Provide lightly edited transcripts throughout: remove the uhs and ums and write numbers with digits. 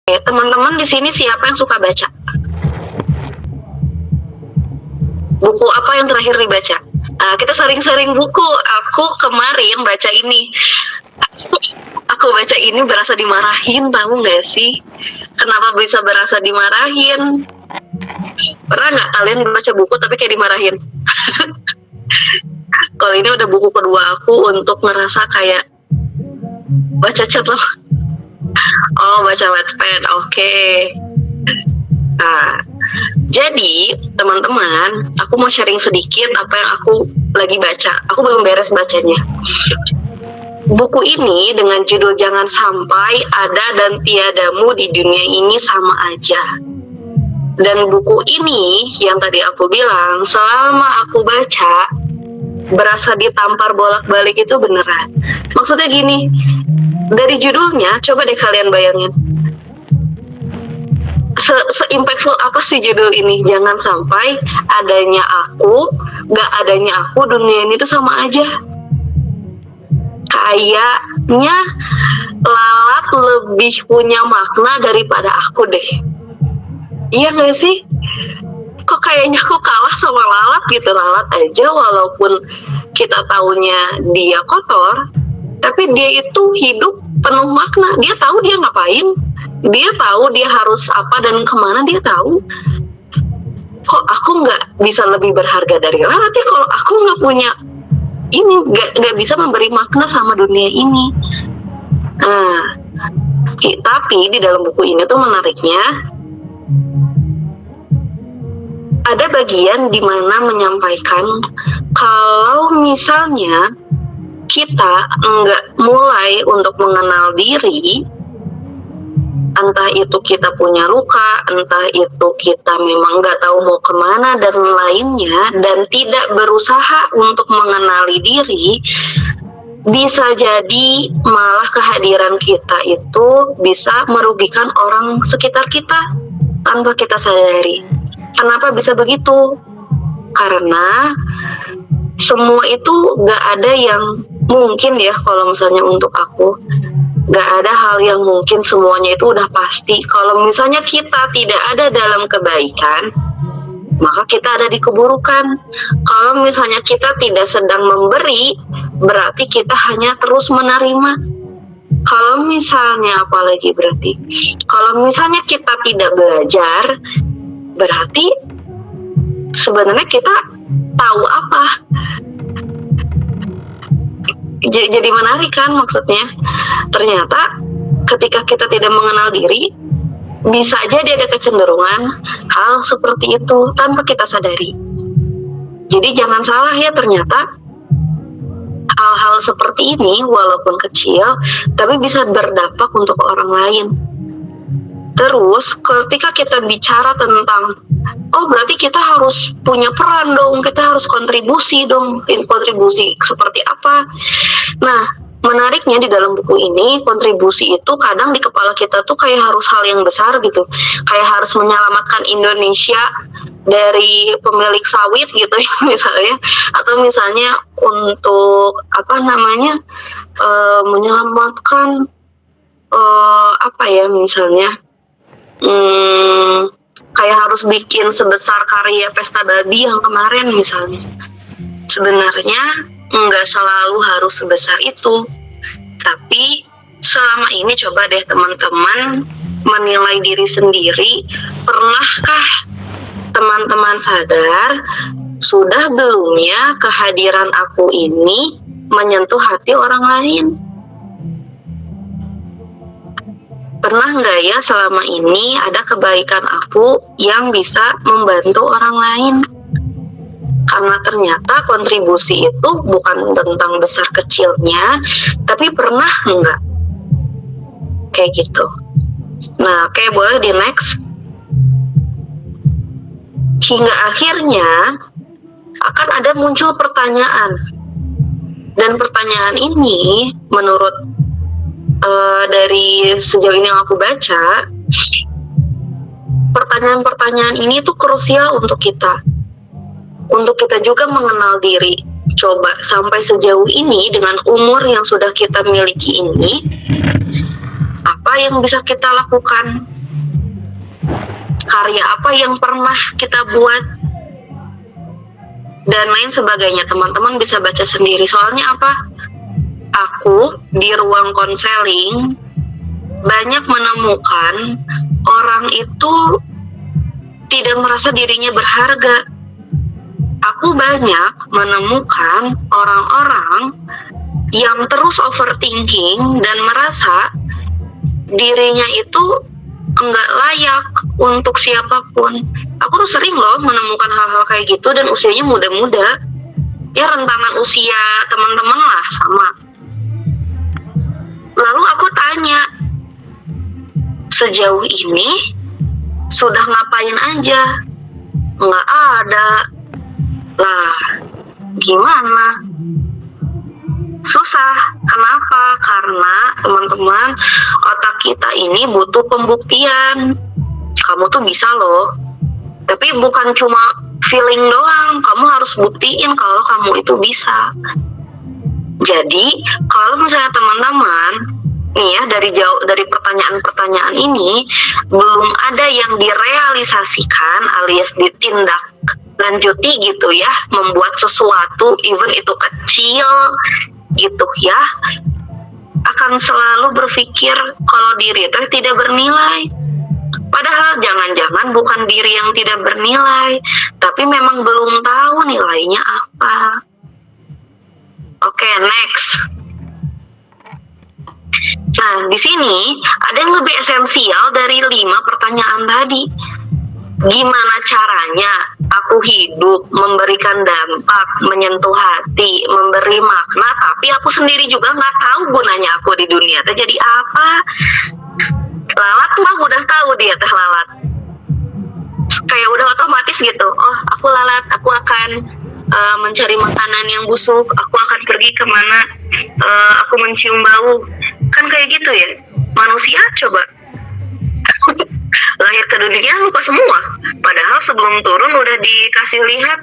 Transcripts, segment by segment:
Oke, teman-teman di sini siapa yang suka baca? Buku apa yang terakhir dibaca? Kita sering-sering buku. Aku kemarin baca ini. Aku baca ini berasa dimarahin, tahu nggak sih? Kenapa bisa berasa dimarahin? Pernah nggak kalian baca buku tapi kayak dimarahin? Kalau ini udah buku kedua aku untuk ngerasa kayak baca chat loh. Oh, baca Wattpad, oke. Nah, jadi teman-teman, aku mau sharing sedikit apa yang aku lagi baca. Aku belum beres bacanya. Buku ini dengan judul Jangan Sampai Ada dan Tiadamu di Dunia Ini Sama Aja. Dan buku ini yang tadi aku bilang, selama aku baca, berasa ditampar bolak-balik itu beneran. Maksudnya gini, dari judulnya, coba deh kalian bayangin. Se-impactful apa sih judul ini? Jangan sampai adanya aku, gak adanya aku, dunia ini tuh sama aja. Kayaknya lalat lebih punya makna daripada aku deh. Iya gak sih? Kok kayaknya aku kalah sama lalat gitu. Lalat aja walaupun kita taunya dia kotor, tapi dia itu hidup penuh makna. Dia tahu dia ngapain, dia tahu dia harus apa dan kemana, dia tahu. Kok aku nggak bisa lebih berharga dari lalat ya? Kalau aku nggak punya ini, nggak bisa memberi makna sama dunia ini. Nah, tapi di dalam buku ini tuh menariknya, ada bagian di mana menyampaikan kalau misalnya kita nggak mulai untuk mengenal diri, entah itu kita punya luka, entah itu kita memang nggak tahu mau kemana dan lainnya, dan tidak berusaha untuk mengenali diri, bisa jadi malah kehadiran kita itu bisa merugikan orang sekitar kita tanpa kita sadari. Kenapa bisa begitu? Karena semua itu gak ada yang mungkin ya. Kalau misalnya untuk aku, gak ada hal yang mungkin, semuanya itu udah pasti. Kalau misalnya kita tidak ada dalam kebaikan, maka kita ada di keburukan. Kalau misalnya kita tidak sedang memberi, berarti kita hanya terus menerima. Kalau misalnya apalagi berarti, kalau misalnya kita tidak belajar, berarti sebenarnya kita tahu apa. Jadi menarik kan maksudnya. Ternyata ketika kita tidak mengenal diri, bisa jadi ada kecenderungan hal seperti itu tanpa kita sadari. Jadi jangan salah ya, ternyata hal-hal seperti ini walaupun kecil tapi bisa berdampak untuk orang lain. Terus ketika kita bicara tentang, oh berarti kita harus punya peran dong, kita harus kontribusi dong. Kontribusi seperti apa? Nah, menariknya di dalam buku ini, kontribusi itu kadang di kepala kita tuh kayak harus hal yang besar gitu. Kayak harus menyelamatkan Indonesia dari pemilik sawit gitu ya misalnya. Atau misalnya untuk menyelamatkan apa ya misalnya, kayak harus bikin sebesar karya pesta babi yang kemarin misalnya. Sebenarnya nggak selalu harus sebesar itu, tapi selama ini coba deh teman-teman menilai diri sendiri. Pernahkah teman-teman sadar sudah belum ya kehadiran aku ini menyentuh hati orang lain? Pernah nggak ya selama ini ada kebaikan aku yang bisa membantu orang lain? Karena ternyata kontribusi itu bukan tentang besar kecilnya, tapi pernah nggak? Kayak gitu. Nah, kayak boleh di next. Hingga akhirnya akan ada muncul pertanyaan. Dan pertanyaan ini menurut dari sejauh ini yang aku baca, pertanyaan-pertanyaan ini tuh krusial untuk kita juga mengenal diri. Coba sampai sejauh ini dengan umur yang sudah kita miliki ini, apa yang bisa kita lakukan? karya apa yang pernah kita buat, dan lain sebagainya. Teman-teman bisa baca sendiri. Soalnya apa? Aku di ruang konseling banyak menemukan orang itu tidak merasa dirinya berharga. Aku banyak menemukan orang-orang yang terus overthinking dan merasa dirinya itu enggak layak untuk siapapun. Aku tuh sering loh menemukan hal-hal kayak gitu, dan usianya muda-muda. Ya rentangan usia teman-teman lah sama. Lalu aku tanya, sejauh ini sudah ngapain aja? Nggak ada. Lah, gimana? Susah. Kenapa? Karena teman-teman, otak kita ini butuh pembuktian. Kamu tuh bisa loh. Tapi bukan cuma feeling doang. Kamu harus buktiin kalau kamu itu bisa. Jadi, kalau misalnya teman-teman nih ya, dari pertanyaan-pertanyaan ini belum ada yang direalisasikan alias ditindak lanjuti gitu ya, membuat sesuatu even itu kecil gitu ya, akan selalu berpikir kalau diri itu tidak bernilai. Padahal jangan-jangan bukan diri yang tidak bernilai, tapi memang belum tahu nilainya apa. Oke, next. Nah, di sini ada yang lebih esensial dari 5 pertanyaan tadi. Gimana caranya aku hidup, memberikan dampak, menyentuh hati, memberi makna, tapi aku sendiri juga nggak tahu gunanya aku di dunia teh jadi apa. Lalat mah udah tahu dia teh lalat. Kayak udah otomatis gitu. Oh, aku lalat, aku akan mencari makanan yang busuk, aku akan pergi kemana, aku mencium bau. Kan kayak gitu ya. Manusia coba lahir ke dunia lupa semua. Padahal sebelum turun udah dikasih lihat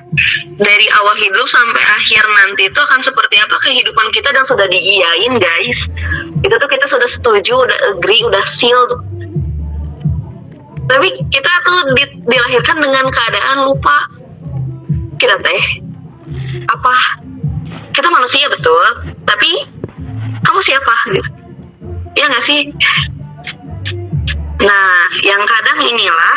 dari awal hidup sampai akhir nanti itu akan seperti apa kehidupan kita, dan sudah diiyain guys. Itu tuh kita sudah setuju, udah agree, udah seal. Tapi kita tuh dilahirkan dengan keadaan lupa. Kita teh apa? Kita manusia betul, tapi kamu siapa gitu? Ya nggak sih? Nah, yang kadang inilah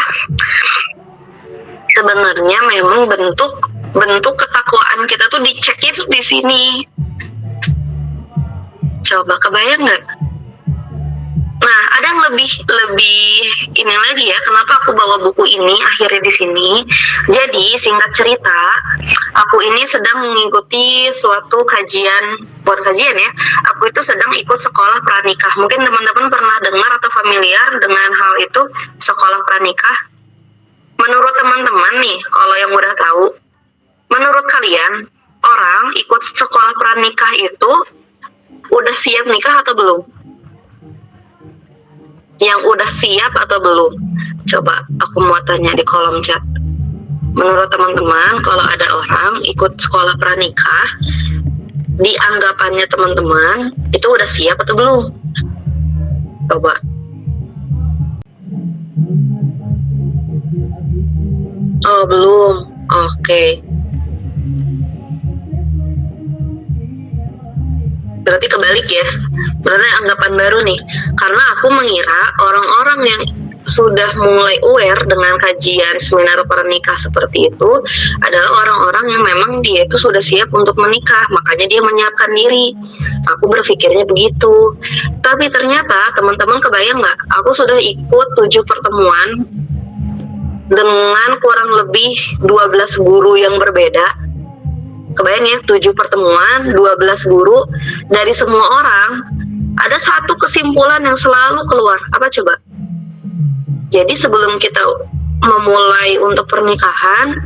sebenarnya memang bentuk ketakwaan kita tuh dicek itu di sini. Coba kebayang nggak? Nah, ada yang lebih ini lagi ya. Kenapa aku bawa buku ini akhirnya di sini? Jadi singkat cerita, aku ini sedang mengikuti suatu kajian, bukan kajian ya. Aku itu sedang ikut sekolah pranikah. Mungkin teman-teman pernah dengar atau familiar dengan hal itu, sekolah pranikah. Menurut teman-teman nih, kalau yang udah tahu, menurut kalian orang ikut sekolah pranikah itu udah siap nikah atau belum? Yang udah siap atau belum? Coba aku mau tanya di kolom chat. Menurut teman-teman, kalau ada orang ikut sekolah pranikah, di anggapannya teman-teman, itu udah siap atau belum? Coba. Oh, belum. Oke. Berarti kebalik ya. Berarti anggapan baru nih. Karena aku mengira orang-orang yang sudah mulai aware dengan kajian seminar pernikah seperti itu adalah orang-orang yang memang dia itu sudah siap untuk menikah, makanya dia menyiapkan diri. Aku berpikirnya begitu. Tapi ternyata teman-teman kebayang nggak? Aku sudah ikut 7 pertemuan dengan kurang lebih 12 guru yang berbeda. Kebayang ya, 7 pertemuan, 12 guru. Dari semua orang, ada satu kesimpulan yang selalu keluar. Apa coba? Jadi sebelum kita memulai untuk pernikahan,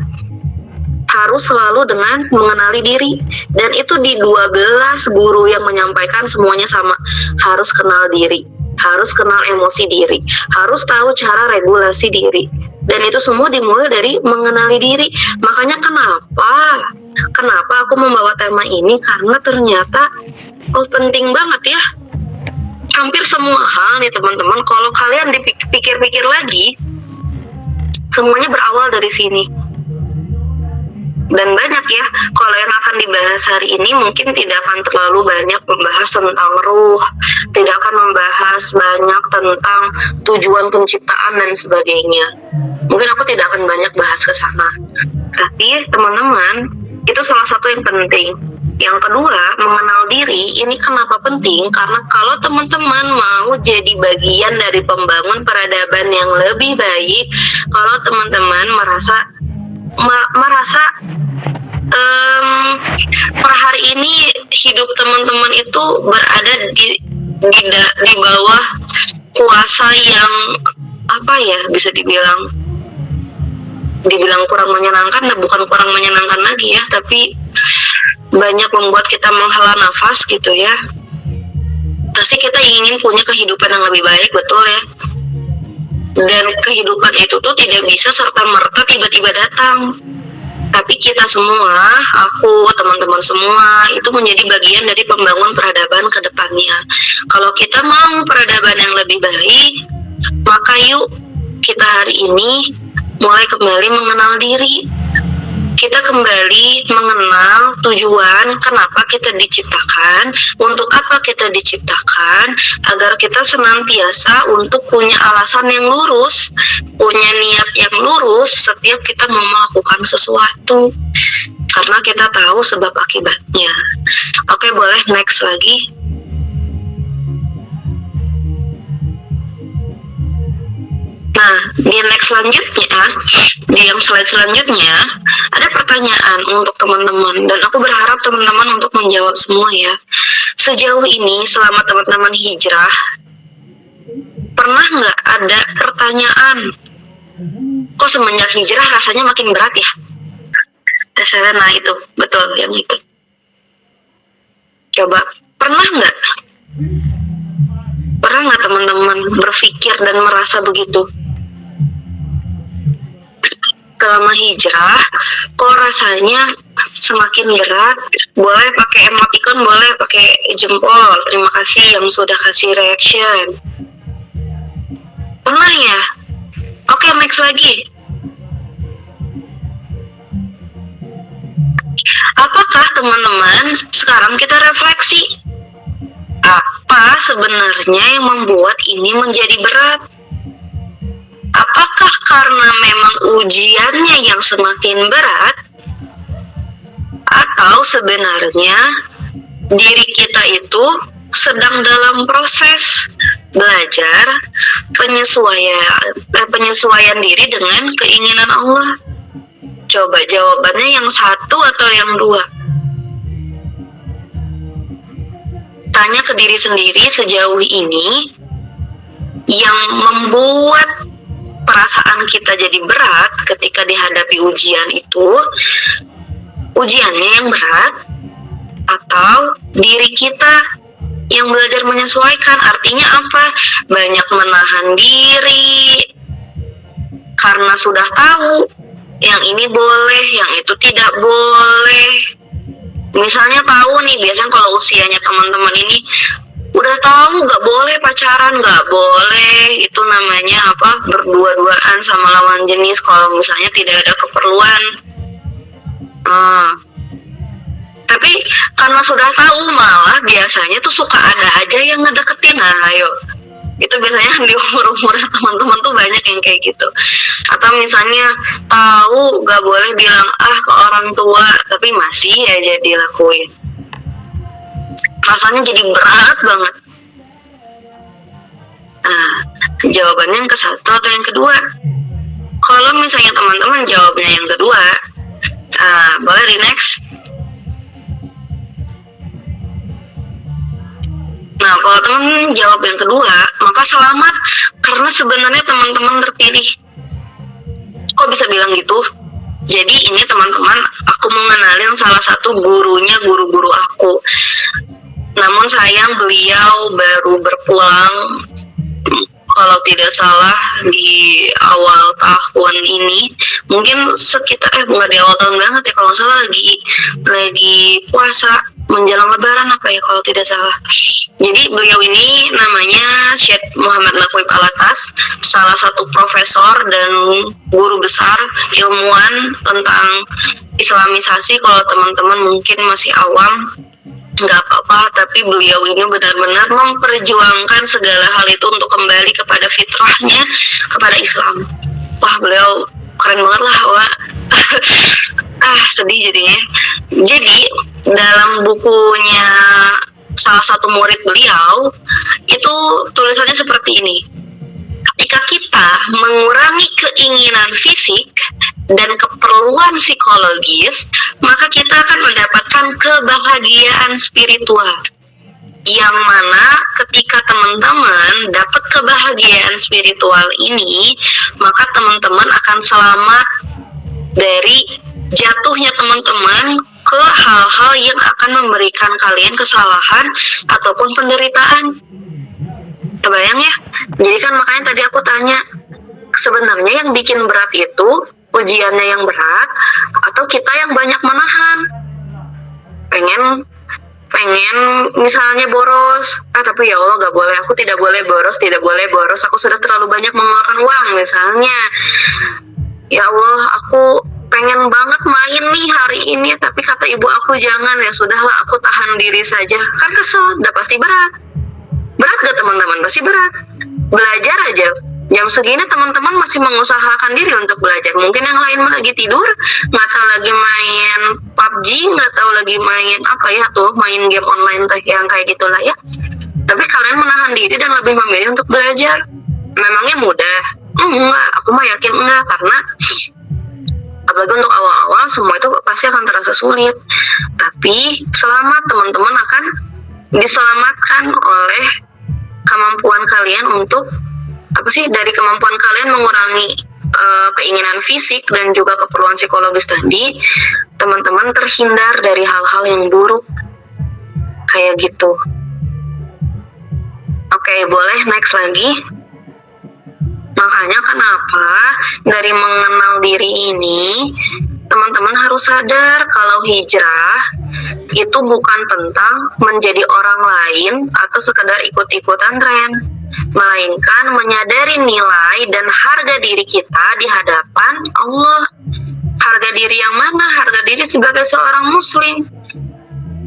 harus selalu dengan mengenali diri. Dan itu di 12 guru yang menyampaikan semuanya sama. Harus kenal diri, harus kenal emosi diri, harus tahu cara regulasi diri. Dan itu semua dimulai dari mengenali diri. Makanya kenapa aku membawa tema ini, karena ternyata penting banget ya. Hampir semua hal nih teman-teman, kalau kalian dipikir-pikir lagi, Semuanya berawal dari sini. Dan banyak ya, kalau yang akan dibahas hari ini mungkin tidak akan terlalu banyak membahas tentang ruh, tidak akan membahas banyak tentang tujuan penciptaan dan sebagainya. Mungkin aku tidak akan banyak bahas ke sana. Tapi teman-teman, itu salah satu yang penting. Yang kedua, mengenal diri. Ini kenapa penting? Karena kalau teman-teman mau jadi bagian dari pembangun peradaban yang lebih baik, kalau teman-teman merasa per hari ini hidup teman-teman itu berada di bawah kuasa yang bisa dibilang kurang menyenangkan. Bukan kurang menyenangkan lagi ya, tapi banyak membuat kita menghela nafas gitu ya. Pasti kita ingin punya kehidupan yang lebih baik, betul ya. Dan kehidupan itu tuh tidak bisa serta-merta tiba-tiba datang. Tapi kita semua, aku, teman-teman semua, itu menjadi bagian dari pembangun peradaban ke depannya. Kalau kita mau peradaban yang lebih baik, maka yuk kita hari ini mulai kembali mengenal diri. Kita kembali mengenal tujuan kenapa kita diciptakan, untuk apa kita diciptakan, agar kita senantiasa untuk punya alasan yang lurus, punya niat yang lurus setiap kita mau melakukan sesuatu. Karena kita tahu sebab akibatnya. Oke, boleh next lagi. Nah, di next selanjutnya, di yang slide selanjutnya, ada pertanyaan untuk teman-teman, dan aku berharap teman-teman untuk menjawab semua ya. Sejauh ini, selama teman-teman hijrah, pernah nggak ada pertanyaan, kok semenjak hijrah rasanya makin berat ya? Nah itu, betul yang itu. Coba, pernah nggak? Pernah nggak teman-teman berpikir dan merasa begitu? Selama hijrah, kok rasanya semakin berat? Boleh pakai emoticon, boleh pakai jempol. Terima kasih yang sudah kasih reaction. Pernah ya? Oke, next lagi. Apakah teman-teman sekarang kita refleksi? Apa sebenarnya yang membuat ini menjadi berat? Apakah karena memang ujiannya yang semakin berat, atau sebenarnya diri kita itu sedang dalam proses belajar penyesuaian diri dengan keinginan Allah? Coba jawabannya yang satu atau yang dua? Tanya ke diri sendiri, sejauh ini yang membuat perasaan kita jadi berat ketika dihadapi ujian itu, ujiannya yang berat atau diri kita yang belajar menyesuaikan? Artinya apa? Banyak menahan diri karena sudah tahu yang ini boleh, yang itu tidak boleh. Misalnya tahu nih, biasanya kalau usianya teman-teman ini udah tahu nggak boleh pacaran, nggak boleh itu namanya berdua-duaan sama lawan jenis kalau misalnya tidak ada keperluan. Tapi karena sudah tahu, malah biasanya tuh suka ada aja yang ngedeketin. Nah ayo, itu biasanya di umur-umur teman-teman tuh banyak yang kayak gitu. Atau misalnya tahu nggak boleh bilang ke orang tua, tapi masih aja dilakuin. Rasanya jadi berat banget. Nah, jawabannya yang ke satu atau yang kedua? Kalau misalnya teman-teman jawabnya yang kedua, boleh di next. Nah, kalau teman jawab yang kedua, maka selamat, karena sebenarnya teman-teman terpilih. Kok bisa bilang gitu? Jadi ini teman-teman, aku mengenalin salah satu gurunya guru-guru aku. Namun sayang beliau baru berpulang, kalau tidak salah di awal tahun ini. Mungkin sekitar nggak di awal tahun banget ya, kalau nggak salah lagi puasa menjelang lebaran kalau tidak salah. Jadi beliau ini namanya Syed Muhammad Naqib Alatas, salah satu profesor dan guru besar ilmuwan tentang Islamisasi. Kalau teman-teman mungkin masih awam, nggak apa-apa, tapi beliau ini benar-benar memperjuangkan segala hal itu untuk kembali kepada fitrahnya, kepada Islam. Wah, beliau keren banget lah, wah. Sedih jadinya. Jadi dalam bukunya salah satu murid beliau itu tulisannya seperti ini: ketika kita mengurangi keinginan fisik dan keperluan psikologis, maka kita akan mendapatkan kebahagiaan spiritual. Yang mana ketika teman-teman dapat kebahagiaan spiritual ini, maka teman-teman akan selamat dari jatuhnya teman-teman ke hal-hal yang akan memberikan kalian kesalahan ataupun penderitaan. Kebayang ya? Jadi kan makanya tadi aku tanya, sebenarnya yang bikin berat itu ujiannya yang berat atau kita yang banyak menahan? Pengen misalnya boros, tapi ya Allah gak boleh, aku tidak boleh boros, aku sudah terlalu banyak mengeluarkan uang misalnya. Ya Allah, aku pengen banget main nih hari ini, tapi kata ibu aku jangan, ya sudahlah aku tahan diri saja. Kan kesel, udah pasti berat. Berat gak teman-teman? Pasti berat. Belajar aja, jam segini teman-teman masih mengusahakan diri untuk belajar. Mungkin yang lain lagi tidur, nggak tahu lagi main PUBG, nggak tahu lagi main apa ya tuh, main game online yang kayak gitulah ya. Tapi kalian menahan diri dan lebih memilih untuk belajar. Memangnya mudah? Enggak, aku mah yakin enggak, karena apalagi untuk awal-awal semua itu pasti akan terasa sulit. Tapi selamat, teman-teman akan diselamatkan oleh kemampuan kalian untuk dari kemampuan kalian mengurangi keinginan fisik dan juga keperluan psikologis tadi, teman-teman terhindar dari hal-hal yang buruk kayak gitu. Oke, boleh next lagi. Makanya kenapa dari mengenal diri ini, teman-teman harus sadar kalau hijrah itu bukan tentang menjadi orang lain atau sekedar ikut-ikutan tren, melainkan menyadari nilai dan harga diri kita di hadapan Allah. Harga diri yang mana? Harga diri sebagai seorang muslim.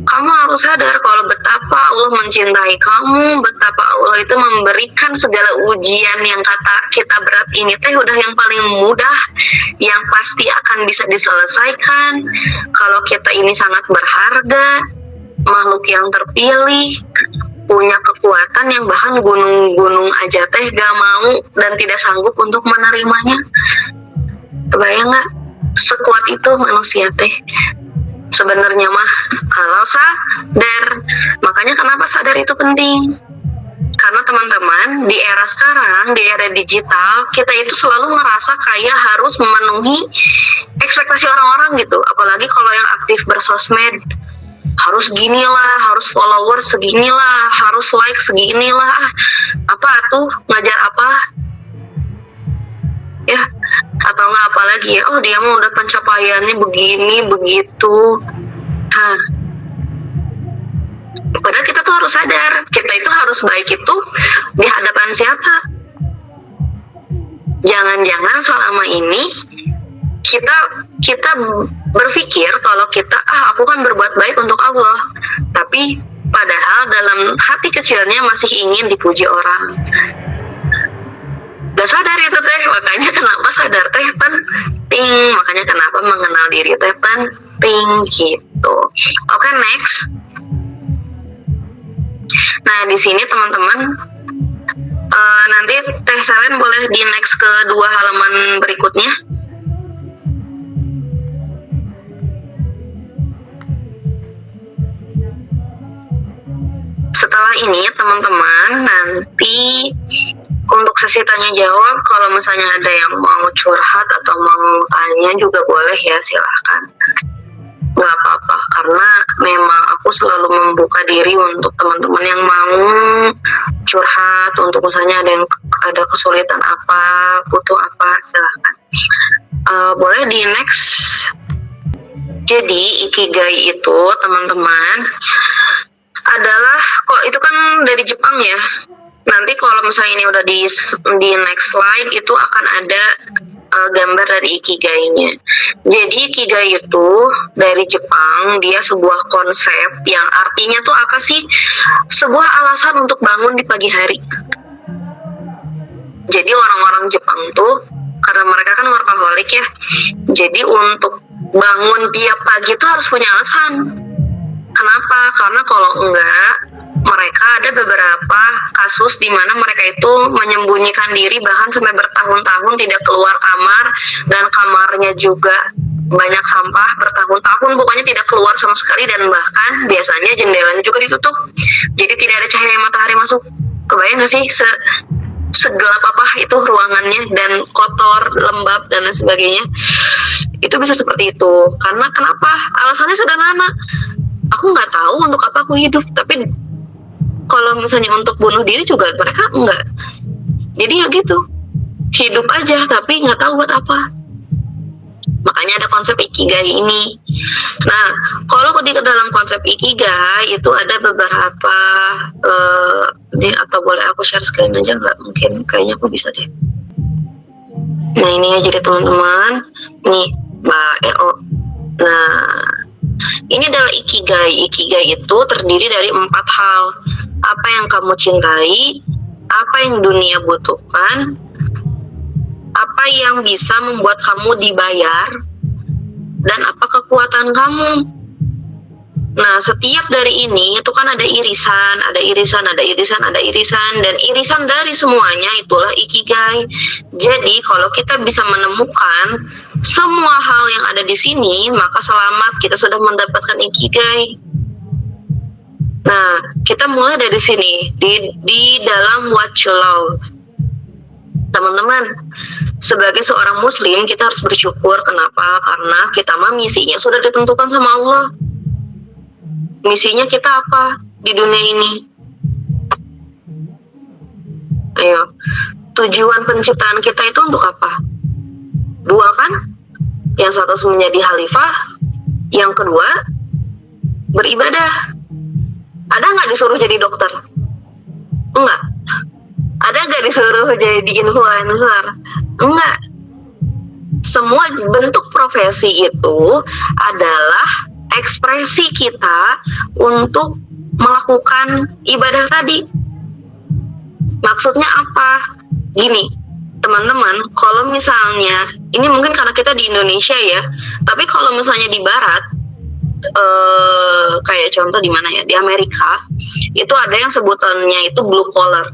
Kamu harus sadar kalau betapa Allah mencintai kamu, betapa Allah itu memberikan segala ujian yang kata kita berat ini teh udah yang paling mudah, yang pasti akan bisa diselesaikan. Kalau kita ini sangat berharga, makhluk yang terpilih, punya kekuatan yang bahkan gunung-gunung aja teh gak mau dan tidak sanggup untuk menerimanya. Kebayang gak? Sekuat itu manusia teh. Sebenarnya mah kalau sadar. Makanya kenapa sadar itu penting? Karena teman-teman, di era sekarang, di era digital, kita itu selalu ngerasa kayak harus memenuhi ekspektasi orang-orang gitu. Apalagi kalau yang aktif bersosmed, harus ginilah, harus followers seginilah, harus like seginilah. Apa tuh, ngajar apa? Ya, atau nggak apa lagi ya, oh dia mah udah pencapaiannya begini, begitu. Padahal kita tuh harus sadar, kita itu harus baik itu di hadapan siapa? Jangan-jangan selama ini kita berpikir kalau kita aku kan berbuat baik untuk Allah, tapi padahal dalam hati kecilnya masih ingin dipuji orang. Gak sadar itu teh, makanya kenapa sadar teh penting, makanya kenapa mengenal diri teh penting gitu. Oke, next. Nah, di sini teman-teman, nanti Teh Selen boleh di next ke 2 halaman berikutnya. Setelah ini teman-teman, nanti untuk sesi tanya jawab, kalau misalnya ada yang mau curhat atau mau tanya juga boleh ya, silahkan. Gak apa-apa, karena memang aku selalu membuka diri untuk teman-teman yang mau curhat, untuk misalnya ada kesulitan apa, butuh apa, silahkan. Boleh di next. Jadi ikigai itu teman-teman adalah, kok itu kan dari Jepang ya, Nanti kalau misalnya ini udah di next slide itu akan ada gambar dari Ikigai-nya. Jadi Ikigai itu dari Jepang, dia sebuah konsep yang artinya tuh apa sih? Sebuah alasan untuk bangun di pagi hari. Jadi orang-orang Jepang tuh karena mereka kan workaholic ya. Jadi untuk bangun tiap pagi tuh harus punya alasan. Kenapa? Karena kalau enggak, mereka ada beberapa kasus di mana mereka itu menyembunyikan diri bahkan sampai bertahun-tahun tidak keluar kamar, dan kamarnya juga banyak sampah bertahun-tahun, pokoknya tidak keluar sama sekali, dan bahkan biasanya jendelanya juga ditutup, jadi tidak ada cahaya matahari masuk. Kebayang gak sih segelap apa itu ruangannya, dan kotor, lembab, dan lain sebagainya. Itu bisa seperti itu karena kenapa? Alasannya sederhana, aku nggak tahu untuk apa aku hidup. Tapi kalau misalnya untuk bunuh diri juga mereka enggak. Jadi ya gitu, hidup aja tapi nggak tahu buat apa. Makanya ada konsep Ikigai ini. Nah, kalau di dalam konsep Ikigai itu ada beberapa ini, atau boleh aku share screen aja nggak? Mungkin kayaknya aku bisa deh. Nah ini ya, jadi teman-teman, nih Mbak EO. Nah, ini adalah Ikigai. Ikigai itu terdiri dari 4 hal. Apa yang kamu cintai, apa yang dunia butuhkan, apa yang bisa membuat kamu dibayar, dan apa kekuatan kamu. Nah, setiap dari ini itu kan ada irisan, dan irisan dari semuanya itulah Ikigai. Jadi, kalau kita bisa menemukan semua hal yang ada di sini, maka selamat, kita sudah mendapatkan Ikigai. Nah, kita mulai dari sini, di dalam What You Love. Teman-teman, sebagai seorang muslim, kita harus bersyukur. Kenapa? Karena kita mah misinya sudah ditentukan sama Allah. Misinya kita apa di dunia ini? Ayo, tujuan penciptaan kita itu untuk apa? 2 kan? Yang satu menjadi khalifah, yang kedua beribadah. Ada nggak disuruh jadi dokter? Enggak. Ada nggak disuruh jadi influencer? Enggak. Semua bentuk profesi itu adalah ekspresi kita untuk melakukan ibadah tadi. Maksudnya apa? Gini, teman-teman, kalau misalnya, ini mungkin karena kita di Indonesia ya, tapi kalau misalnya di Barat, kayak contoh di mana ya, di Amerika, itu ada yang sebutannya itu blue collar,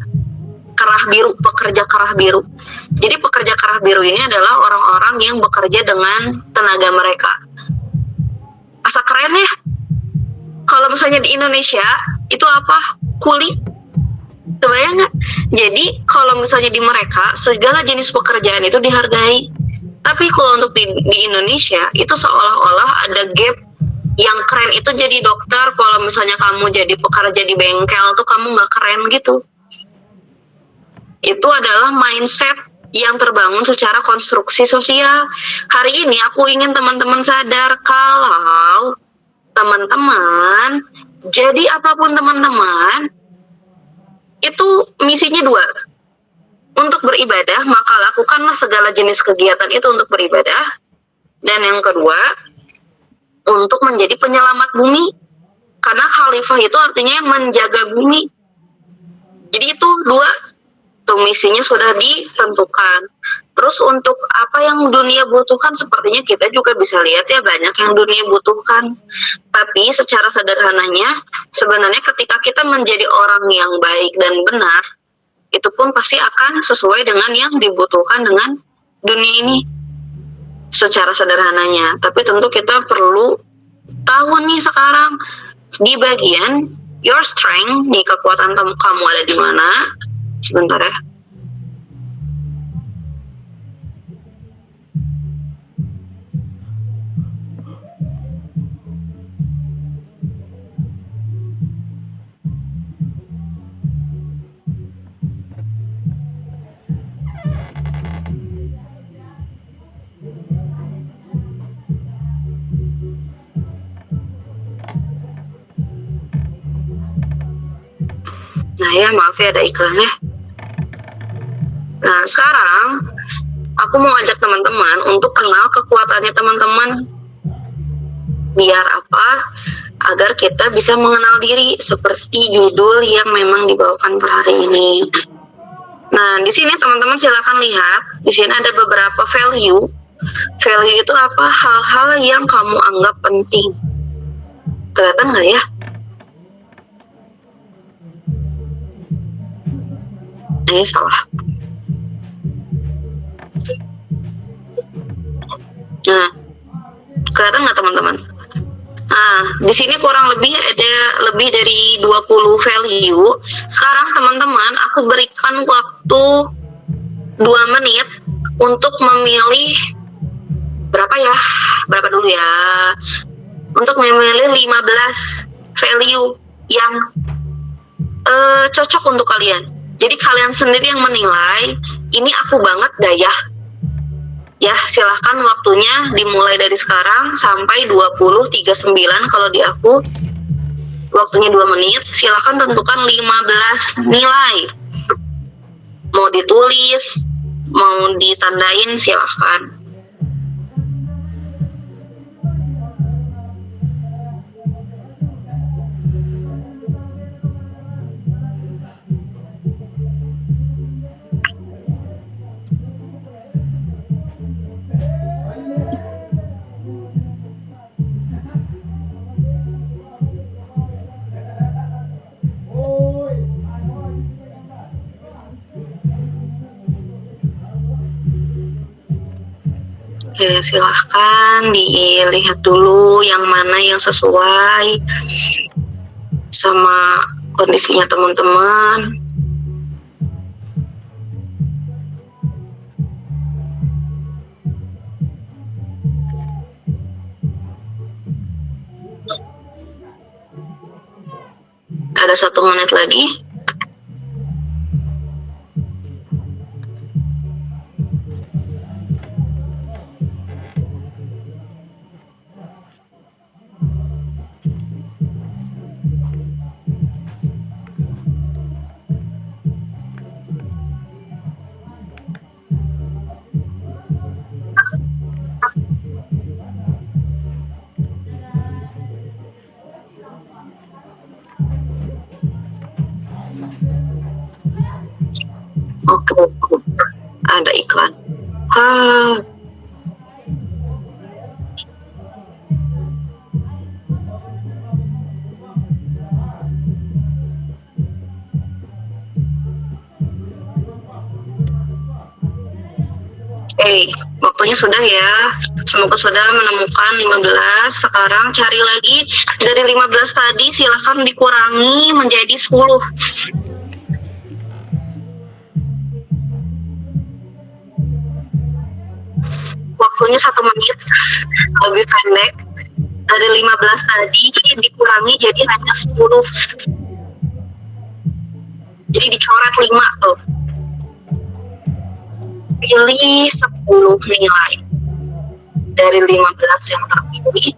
kerah biru, pekerja kerah biru. Jadi pekerja kerah biru ini adalah orang-orang yang bekerja dengan tenaga mereka. Asa keren ya. Kalau misalnya di Indonesia itu apa? Kuli. Kebayang nggak? Jadi kalau misalnya di mereka segala jenis pekerjaan itu dihargai. Tapi kalau untuk di Indonesia itu seolah-olah ada gap. Yang keren itu jadi dokter, kalau misalnya kamu jadi pekerja di bengkel tuh kamu nggak keren gitu. Itu adalah mindset yang terbangun secara konstruksi sosial. Hari ini aku ingin teman-teman sadar kalau teman-teman, jadi apapun teman-teman, itu misinya 2. Untuk beribadah, maka lakukanlah segala jenis kegiatan itu untuk beribadah. Dan yang kedua, untuk menjadi penyelamat bumi. Karena khalifah itu artinya menjaga bumi. Jadi itu 2. Tuh misinya sudah ditentukan. Terus untuk apa yang dunia butuhkan, sepertinya kita juga bisa lihat ya, banyak yang dunia butuhkan. Tapi secara sederhananya, sebenarnya ketika kita menjadi orang yang baik dan benar, itu pun pasti akan sesuai dengan yang dibutuhkan dengan dunia ini. Secara sederhananya. Tapi tentu kita perlu tahu nih sekarang, di bagian your strength, nih kekuatan kamu ada di mana. Sebentar ya. Nah ya, maaf ya ada iklannya. Nah, sekarang aku mau ajak teman-teman untuk kenal kekuatannya teman-teman. Biar apa? Agar kita bisa mengenal diri seperti judul yang memang dibawakan per hari ini. Nah, di sini teman-teman silakan lihat. Di sini ada beberapa value. Value itu apa? Hal-hal yang kamu anggap penting. Kelihatan nggak ya? Ini salah. Nah, kelihatan nggak teman-teman? Nah, di sini kurang lebih ada lebih dari 20 value. Sekarang teman-teman, aku berikan waktu 2 menit untuk memilih berapa ya? Berapa dulu ya? Untuk memilih 15 value yang cocok untuk kalian. Jadi kalian sendiri yang menilai, ini aku banget gak ya? Ya, silahkan waktunya dimulai dari sekarang sampai 20.39 kalau di aku. Waktunya 2 menit, silahkan tentukan 15 nilai. Mau ditulis, mau ditandain, silahkan. Oke, silahkan dilihat dulu yang mana yang sesuai sama kondisinya teman-teman. Ada 1 menit lagi. Oke, ada iklan. Waktunya sudah ya. Semoga sudah menemukan 15. Sekarang cari lagi dari 15 tadi, silahkan dikurangi menjadi 10. Waktunya 1 menit, lebih pendek. Dari 15 tadi dikurangi jadi hanya 10. Jadi dicoret 5 tuh. Pilih 10 nilai dari 15 yang terpilih.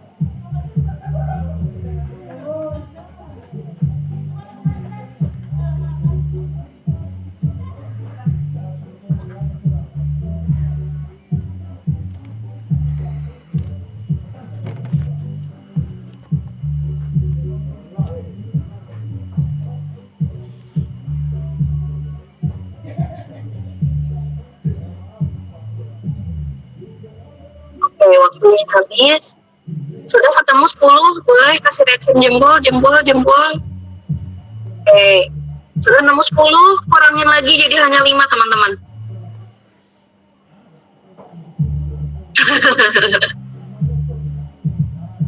Oke, waktunya habis. Sudah ketemu 10, boleh kasih reaction jempol. Oke, sudah nemu 10, kurangin lagi jadi hanya 5 teman-teman.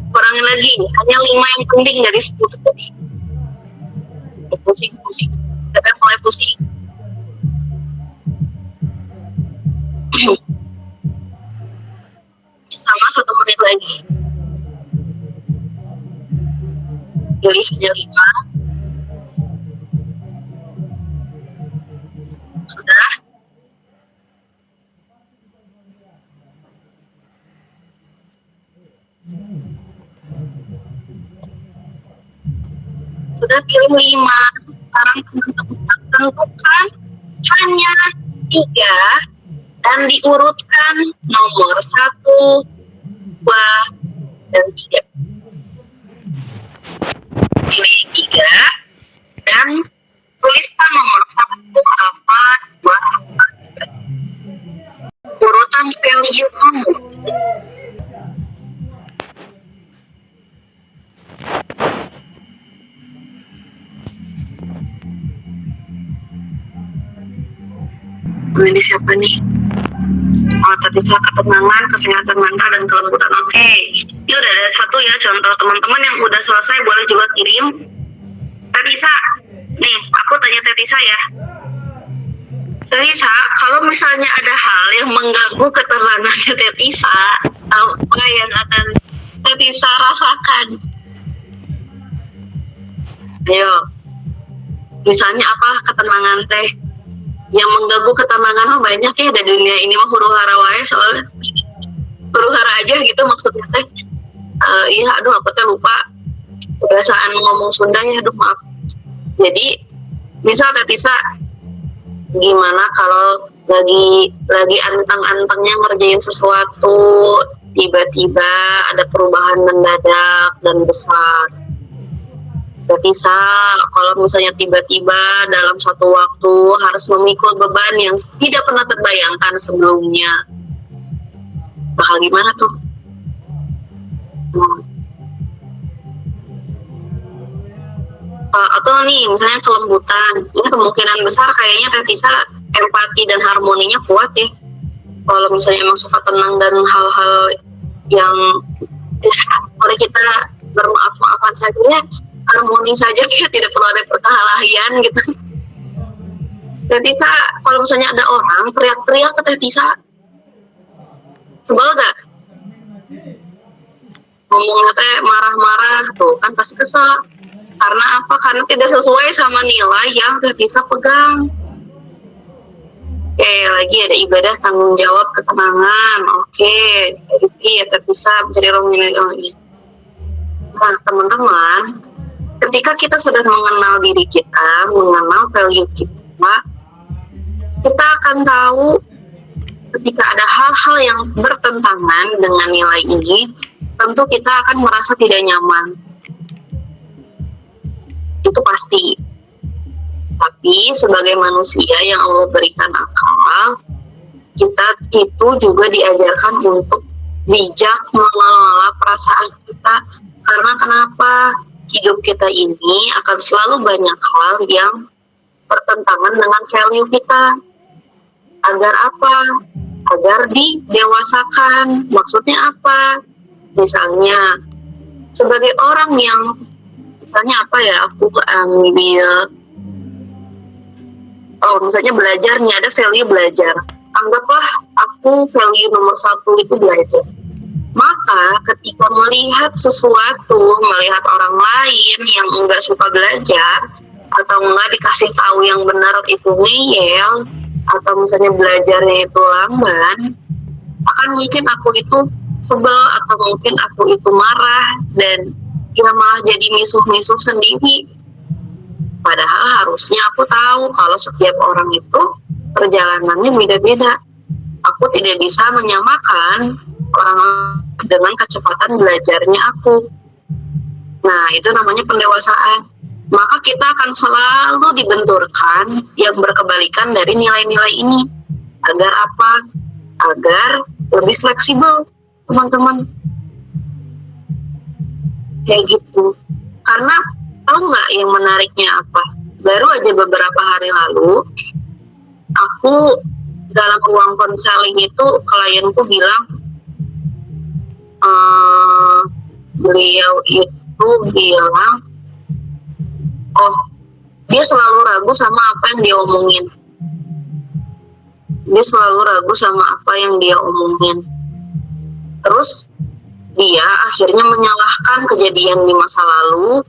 Kurangin lagi, hanya 5 yang penting dari 10 tadi. Pusing. Tapi mulai pusing. Sama 1 menit lagi. Pilih hanya 5. Sudah. Sudah pilih 5. Sekarang teman-teman Tentukan hanya 3 dan diurutkan nomor 1, 2, dan 3. Pilih 3 dan tuliskan nomor 1 apa, 2 apa. Urutan value kamu. Ini siapa nih? Oh, tadi saya ketenangan, kesehatan mental, dan kelembutan. Oke. Ini udah ada 1 ya contoh. Teman-teman yang udah selesai boleh juga kirim. Tetisa, nih aku tanya Tetisa ya. Tetisa, kalau misalnya ada hal yang mengganggu ketenangannya Tetisa, apa yang akan Tetisa rasakan? Ayo, misalnya apa ketenangan teh? Yang mengganggu ketenangan banyak ya di dunia ini mah huru hara wae, soalnya huru hara aja gitu maksudnya teh. Iya, aduh aku teh lupa kebiasaan ngomong Sunda ya, aduh maaf. Jadi misal Tetisa, gimana kalau lagi anteng-antengnya ngerjain sesuatu, tiba-tiba ada perubahan mendadak dan besar. Tetisa, kalau misalnya tiba-tiba dalam satu waktu harus memikul beban yang tidak pernah terbayangkan sebelumnya, bakal gimana tuh? Atau nih misalnya kelembutan, ini kemungkinan besar kayaknya Tetisa empati dan harmoninya kuat ya. Kalau misalnya emang suka tenang dan hal-hal yang oleh kita bermaaf-maafan saja ya, harmoni saja ya, tidak perlu ada perkelahian gitu. Tetisa, kalau misalnya ada orang teriak-teriak ke Tetisa, sebel gak? Ngomongnya teh marah-marah tuh kan pasti kesel. Karena apa? Karena tidak sesuai sama nilai yang Tetisa pegang. Oke, lagi ada ibadah tanggung jawab ketenangan. Oke, jadi ya Tetisa mencari nilai. Oh iya. Nah teman-teman, ketika kita sudah mengenal diri kita, mengenal value kita akan tahu ketika ada hal-hal yang bertentangan dengan nilai ini, tentu kita akan merasa tidak nyaman. Itu pasti. Tapi sebagai manusia yang Allah berikan akal, kita itu juga diajarkan untuk bijak mengelola perasaan kita. Karena kenapa? Hidup kita ini akan selalu banyak hal yang bertentangan dengan value kita. Agar apa? Agar didewasakan. Maksudnya apa? Misalnya, sebagai orang yang misalnya apa ya, aku ambil misalnya belajar nih, ada value belajar. Anggaplah aku value nomor 1 itu belajar. Maka ketika melihat sesuatu, melihat orang lain yang enggak suka belajar, atau enggak dikasih tahu yang benar itu ngeyel, atau misalnya belajarnya itu lamban, akan mungkin aku itu sebel, atau mungkin aku itu marah, dan ya malah jadi misuh-misuh sendiri. Padahal harusnya aku tahu kalau setiap orang itu perjalanannya beda-beda. Aku tidak bisa menyamakan orang dengan kecepatan belajarnya aku. Nah, itu namanya pendewasaan. Maka kita akan selalu dibenturkan yang berkebalikan dari nilai-nilai ini. Agar apa? Agar lebih fleksibel, teman-teman. Kayak gitu. Karena tahu nggak yang menariknya apa? Baru aja beberapa hari lalu, aku dalam ruang konseling itu klienku bilang, beliau itu bilang, oh dia selalu ragu sama apa yang dia omongin. Dia selalu ragu sama apa yang dia omongin. Terus dia akhirnya menyalahkan kejadian di masa lalu,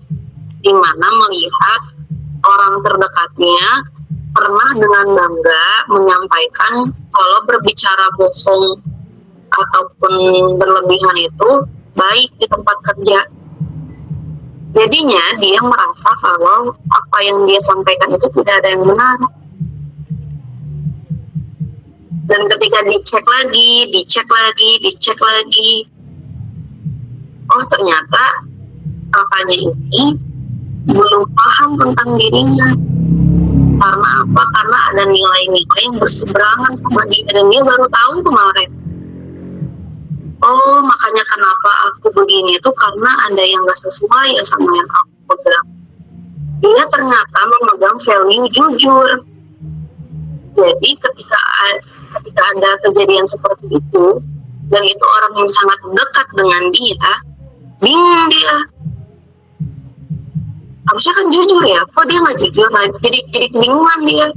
di mana melihat orang terdekatnya pernah dengan bangga menyampaikan kalau berbicara bohong ataupun berlebihan itu baik di tempat kerja. Jadinya dia merasa kalau apa yang dia sampaikan itu tidak ada yang benar. Dan ketika dicek lagi, oh ternyata kakaknya ini belum paham tentang dirinya. Karena apa? Karena ada nilai-nilai yang berseberangan sama dia, dan dia baru tahu kemarin. Oh, makanya kenapa aku begini itu karena ada yang gak sesuai ya sama yang aku pegang. Dia ternyata memegang value jujur. Jadi ketika ada kejadian seperti itu, dan itu orang yang sangat dekat dengan dia, bingung dia. Harusnya kan jujur ya, kok dia nggak jujur? Nah, jadi kebingungan dia.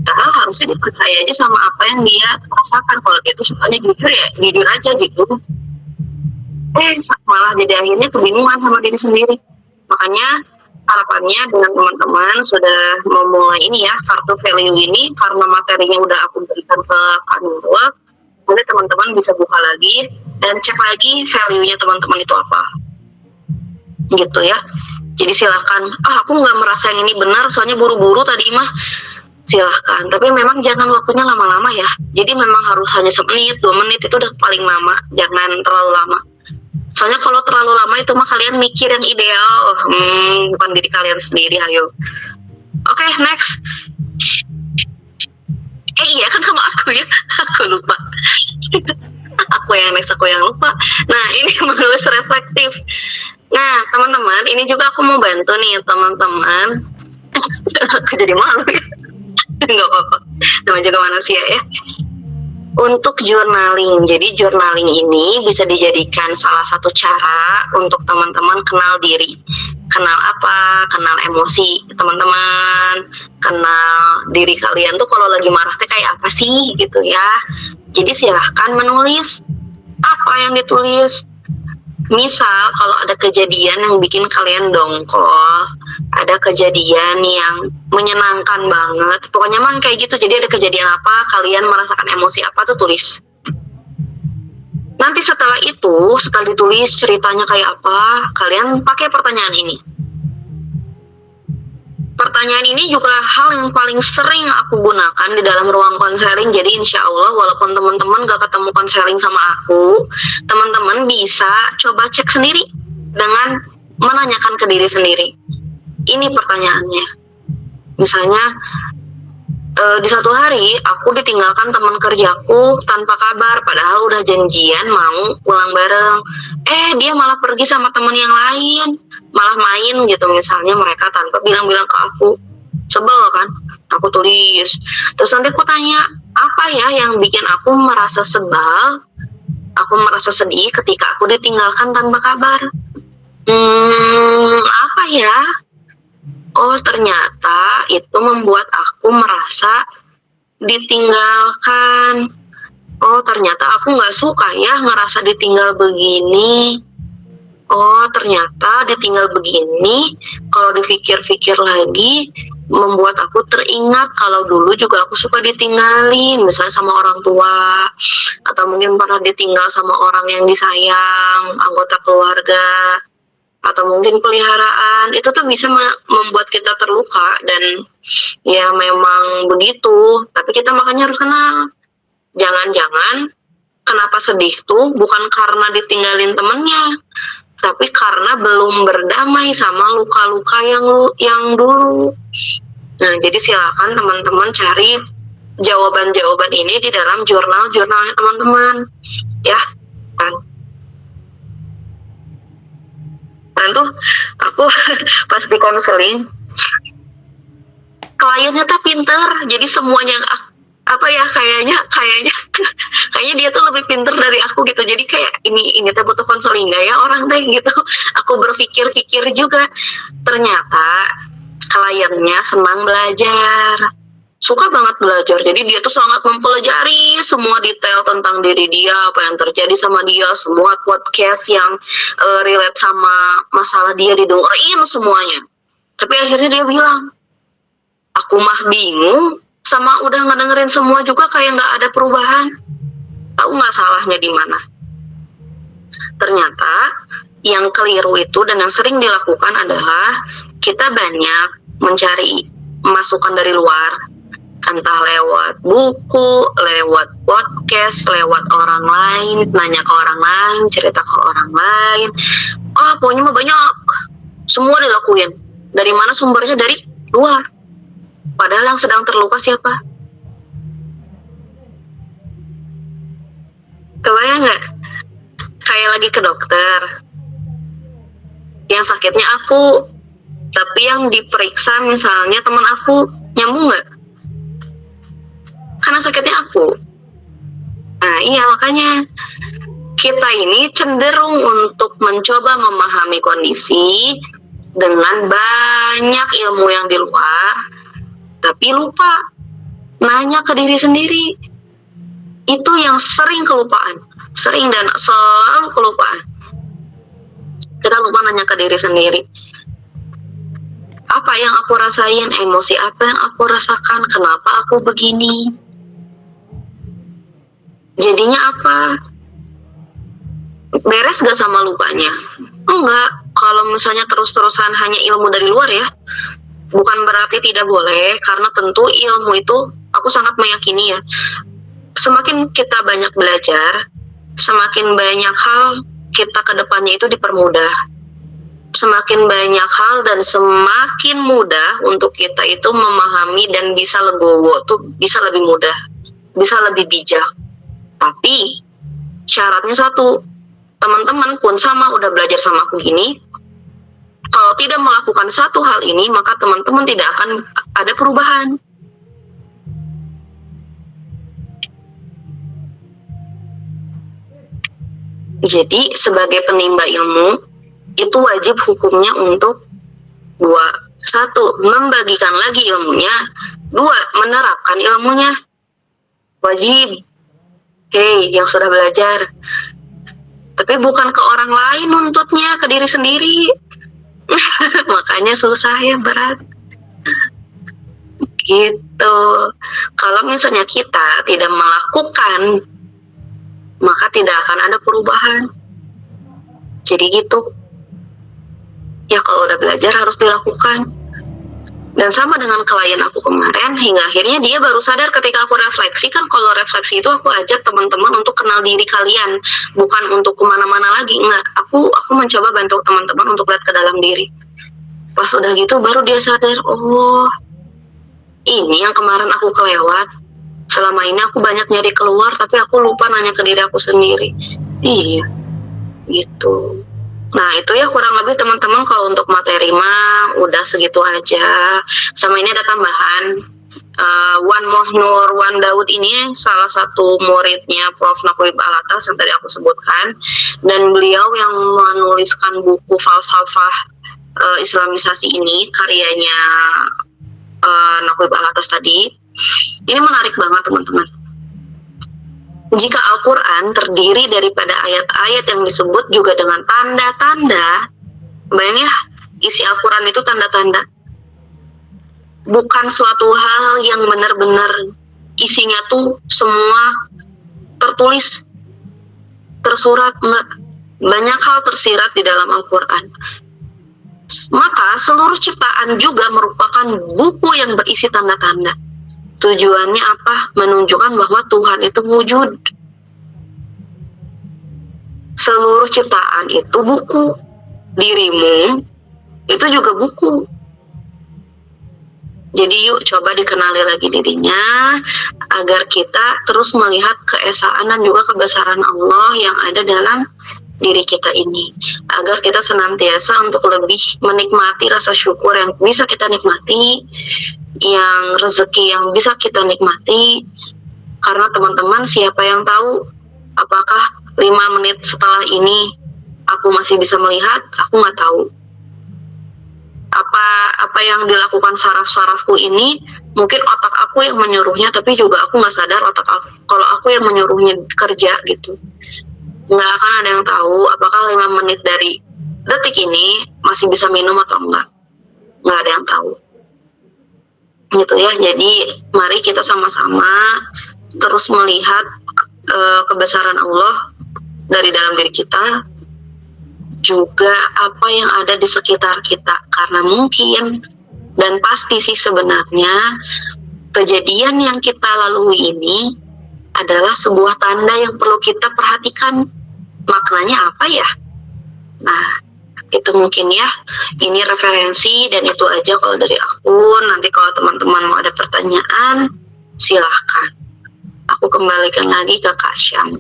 Karena harusnya dipercaya aja sama apa yang dia rasakan. Kalau dia tuh sukanya jujur ya jujur aja gitu. Malah jadi akhirnya kebingungan sama diri sendiri. Makanya harapannya dengan teman-teman sudah memulai ini ya, kartu value ini, karena materinya udah aku berikan ke Canva, nanti teman-teman bisa buka lagi dan cek lagi value-nya teman-teman itu apa gitu ya. Jadi silakan, aku nggak merasa yang ini benar soalnya buru-buru tadi mah, silahkan, tapi memang jangan waktunya lama-lama ya. Jadi memang harus hanya 1 menit 2 menit itu udah paling lama, jangan terlalu lama. Soalnya kalau terlalu lama itu mah kalian mikir yang ideal, bukan diri kalian sendiri. Ayo. Oke, next. Iya kan sama aku ya, aku lupa. aku yang lupa. Nah, ini menulis reflektif. Nah, teman-teman, ini juga aku mau bantu nih teman-teman. Aku jadi malu ya. Nggak apa-apa, namanya juga manusia ya. Untuk journaling, jadi journaling ini bisa dijadikan salah satu cara untuk teman-teman kenal diri. Kenal apa? Kenal emosi teman-teman, kenal diri kalian tuh kalau lagi marah tuh kayak apa sih gitu ya. Jadi silahkan menulis apa yang ditulis. Misal kalau ada kejadian yang bikin kalian dongkol, ada kejadian yang menyenangkan banget, pokoknya man kayak gitu. Jadi ada kejadian apa, kalian merasakan emosi apa tuh tulis. Nanti setelah itu, setelah ditulis ceritanya kayak apa, kalian pakai pertanyaan ini. Pertanyaan ini juga hal yang paling sering aku gunakan di dalam ruang konseling. Jadi insya Allah walaupun teman-teman gak ketemu konseling sama aku, teman-teman bisa coba cek sendiri dengan menanyakan ke diri sendiri. Ini pertanyaannya. Misalnya, di satu hari aku ditinggalkan teman kerjaku tanpa kabar, padahal udah janjian mau pulang bareng. Dia malah pergi sama teman yang lain, malah main gitu misalnya mereka tanpa bilang-bilang ke aku. Sebel kan? Aku tulis. Terus nanti aku tanya, apa ya yang bikin aku merasa sebal, aku merasa sedih ketika aku ditinggalkan tanpa kabar? Apa ya? Oh, ternyata itu membuat aku merasa ditinggalkan. Oh, ternyata aku nggak suka ya ngerasa ditinggal begini. Oh, ternyata ditinggal begini, kalau dipikir-pikir lagi, membuat aku teringat kalau dulu juga aku suka ditinggalin, misalnya sama orang tua, atau mungkin pernah ditinggal sama orang yang disayang, anggota keluarga, atau mungkin peliharaan. Itu tuh bisa membuat kita terluka, dan ya memang begitu. Tapi kita makanya harus kenal. Jangan-jangan kenapa sedih tuh bukan karena ditinggalin temennya, tapi karena belum berdamai sama luka-luka yang dulu. Nah, jadi silakan teman-teman cari jawaban-jawaban ini di dalam jurnalnya teman-teman, ya kan. Lalu aku pas di konseling, kliennya tuh pinter, jadi semuanya kayaknya dia tuh lebih pinter dari aku gitu. Jadi kayak ini tuh butuh konseling nggak ya orang teh gitu. Aku berpikir-pikir juga, ternyata kliennya senang belajar, suka banget belajar. Jadi dia tuh sangat mempelajari semua detail tentang diri dia, apa yang terjadi sama dia, semua podcast yang relate sama masalah dia didengerin semuanya. Tapi akhirnya dia bilang, aku mah bingung, sama udah ngedengerin semua juga kayak nggak ada perubahan. Tahu nggak salahnya di mana? Ternyata Yang keliru itu dan yang sering dilakukan adalah kita banyak mencari masukan dari luar, entah lewat buku, lewat podcast, lewat orang lain, nanya ke orang lain, cerita ke orang lain. Pokoknya mah banyak. Semua dilakuin. Dari mana sumbernya? Dari luar. Padahal yang sedang terluka siapa? Kebayang nggak? Kayak lagi ke dokter. Yang sakitnya aku, tapi yang diperiksa misalnya teman aku, nyambung nggak? Karena sakitnya aku. Nah iya, makanya kita ini cenderung untuk mencoba memahami kondisi dengan banyak ilmu yang di luar, tapi lupa nanya ke diri sendiri. Itu yang sering kelupaan, sering dan selalu kelupaan. Kita lupa nanya ke diri sendiri. Apa yang aku rasain, emosi apa yang aku rasakan, kenapa aku begini. Jadinya apa? Beres gak sama lukanya? Enggak. Kalau misalnya terus-terusan hanya ilmu dari luar ya, bukan berarti tidak boleh, karena tentu ilmu itu aku sangat meyakini ya, semakin kita banyak belajar, semakin banyak hal kita ke depannya itu dipermudah. Semakin banyak hal dan semakin mudah untuk kita itu memahami dan bisa legowo tuh, bisa lebih mudah, bisa lebih bijak. Tapi syaratnya satu, teman-teman pun sama udah belajar sama aku gini, kalau tidak melakukan satu hal ini, maka teman-teman tidak akan ada perubahan. Jadi sebagai penimba ilmu, itu wajib hukumnya untuk dua. Satu, membagikan lagi ilmunya. Dua, menerapkan ilmunya. Wajib. Hei, yang sudah belajar. Tapi bukan ke orang lain nuntutnya, ke diri sendiri. Makanya susah ya, berat. Gitu. Kalau misalnya kita tidak melakukan, maka tidak akan ada perubahan. Jadi gitu. Ya kalau udah belajar harus dilakukan. Dan sama dengan klien aku kemarin, hingga akhirnya dia baru sadar ketika aku refleksi. Kan kalau refleksi itu aku ajak teman-teman untuk kenal diri kalian, bukan untuk kemana-mana lagi. Enggak, aku mencoba bantu teman-teman untuk lihat ke dalam diri. Pas udah gitu baru dia sadar, oh ini yang kemarin aku kelewat. Selama ini aku banyak nyari keluar, tapi aku lupa nanya ke diri aku sendiri. Iya, gitu. Nah itu ya kurang lebih teman-teman, kalau untuk materi mah udah segitu aja. Sama ini ada tambahan, Wan Mohnur Wan Daud ini salah satu muridnya Prof. Nakwib Alatas yang tadi aku sebutkan, dan beliau yang menuliskan buku Falsafah Islamisasi ini, karyanya Nakwib Alatas tadi. Ini menarik banget teman-teman. Jika Al-Quran terdiri daripada ayat-ayat yang disebut juga dengan tanda-tanda, bayang ya, isi Al-Quran itu tanda-tanda. Bukan suatu hal yang benar-benar isinya tuh semua tertulis, tersurat, enggak. Banyak hal tersirat di dalam Al-Quran. Maka seluruh ciptaan juga merupakan buku yang berisi tanda-tanda. Tujuannya apa? Menunjukkan bahwa Tuhan itu wujud. Seluruh ciptaan itu buku. Dirimu itu juga buku. Jadi yuk coba dikenali lagi dirinya, agar kita terus melihat keesaan dan juga kebesaran Allah yang ada dalam diri kita ini. Agar kita senantiasa untuk lebih menikmati rasa syukur yang bisa kita nikmati, yang rezeki yang bisa kita nikmati. Karena teman-teman, siapa yang tahu apakah 5 menit setelah ini aku masih bisa melihat? Aku nggak tahu. Apa yang dilakukan saraf-sarafku ini, mungkin otak aku yang menyuruhnya, tapi juga aku nggak sadar otak aku, kalau aku yang menyuruhnya kerja gitu. Nggak akan ada yang tahu apakah 5 menit dari detik ini masih bisa minum atau enggak. Nggak ada yang tahu. Gitu ya, jadi mari kita sama-sama terus melihat kebesaran Allah dari dalam diri kita, juga apa yang ada di sekitar kita. Karena mungkin dan pasti sih sebenarnya kejadian yang kita lalui ini adalah sebuah tanda yang perlu kita perhatikan. Maknanya apa ya? Nah, itu mungkin ya. Ini referensi dan itu aja kalau dari aku. Nanti kalau teman-teman mau ada pertanyaan, silahkan. Aku kembalikan lagi ke Kak Syam.